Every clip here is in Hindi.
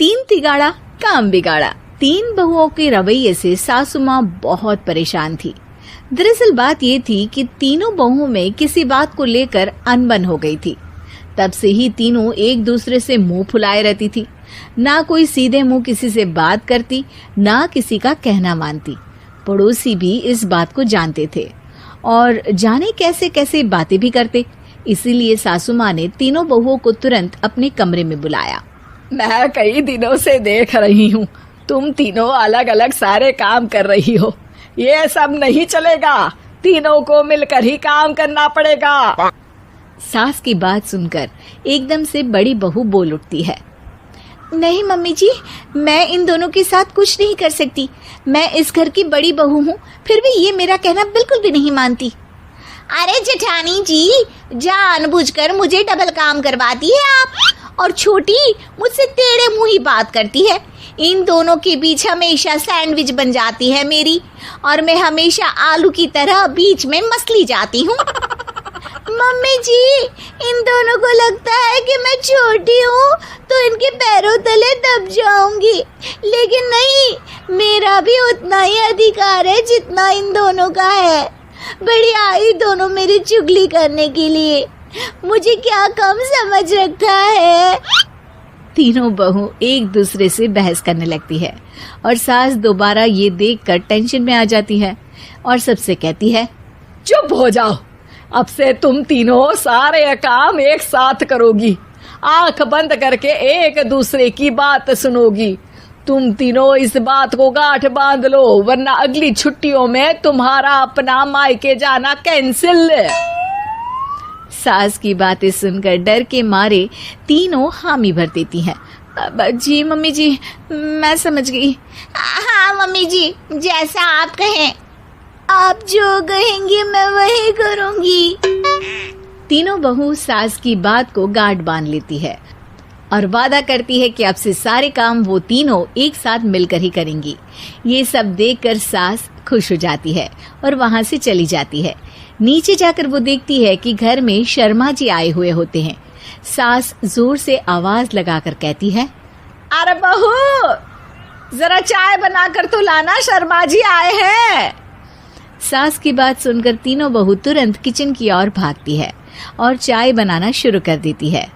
तीन तिगाड़ा काम बिगाड़ा। तीन बहुओं के रवैये से सासू माँ बहुत परेशान थी। दरअसल बात ये थी कि तीनों बहुओं में किसी बात को लेकर अनबन हो गई थी। तब से ही तीनों एक दूसरे से मुंह फुलाए रहती थी। ना कोई सीधे मुंह किसी से बात करती, ना किसी का कहना मानती। पड़ोसी भी इस बात को जानते थे और जाने कैसे कैसे बातें भी करते। इसीलिए सासू माँ ने तीनों बहुओं को तुरंत अपने कमरे में बुलाया। मैं कई दिनों से देख रही हूँ, तुम तीनों अलग अलग सारे काम कर रही हो। ये सब नहीं चलेगा, तीनों को मिलकर ही काम करना पड़ेगा। सास की बात सुनकर एकदम से बड़ी बहू बोल उठती है। नहीं मम्मी जी, मैं इन दोनों के साथ कुछ नहीं कर सकती। मैं इस घर की बड़ी बहू हूँ, फिर भी ये मेरा कहना बिल्कुल भी नहीं मानती। अरे जेठानी जी, जानबूझकर मुझे डबल काम करवाती है आप, और छोटी मुझसे टेढ़े मुंह ही बात करती है। इन दोनों के बीच हमेशा सैंडविच बन जाती है मेरी, और मैं हमेशा आलू की तरह बीच में मसली जाती हूँ। मम्मी जी, इन दोनों को लगता है कि मैं छोटी हूँ तो इनके पैरों तले दब जाऊंगी, लेकिन नहीं, मेरा भी उतना ही अधिकार है जितना इन दोनों का है। बड़ी आई दोनों मेरी चुगली करने के लिए, मुझे क्या कम समझ रखा है। तीनों बहू एक दूसरे से बहस करने लगती है और सास दोबारा ये देखकर टेंशन में आ जाती है और सबसे कहती है, चुप हो जाओ, अब से तुम तीनों सारे काम एक साथ करोगी। आंख बंद करके एक दूसरे की बात सुनोगी। तुम तीनों इस बात को गांठ बांध लो, वरना अगली छुट्टियों में तुम्हारा अपना मायके जाना कैंसिल। सास की बातें सुनकर डर के मारे तीनों हामी भर देती हैं। जी मम्मी जी, मैं समझ गई। हाँ मम्मी जी, जैसा आप कहें। आप जो कहेंगी मैं वही करूंगी। तीनों बहू सास की बात को गांठ बांध लेती है और वादा करती है कि अब से सारे काम वो तीनों एक साथ मिलकर ही करेंगी। ये सब देखकर सास खुश हो जाती है और वहां से चली जाती है। नीचे जाकर वो देखती है कि घर में शर्मा जी आए हुए होते हैं। सास जोर से आवाज लगाकर कहती है, अरे बहू, जरा चाय बनाकर तो लाना, शर्मा जी आए हैं। सास की बात सुनकर तीनों बहू तुरंत किचन की ओर भागती है और चाय बनाना शुरू कर देती है।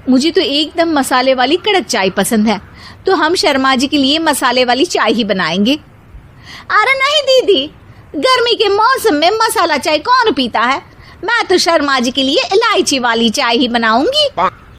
मुझे तो एकदम मसाले वाली कड़क चाय पसंद है, तो हम शर्मा जी के लिए मसाले वाली चाय ही बनाएंगे। अरे नहीं दीदी, गर्मी के मौसम में मसाला चाय कौन पीता है? मैं तो शर्मा जी के लिए इलायची वाली चाय ही बनाऊंगी।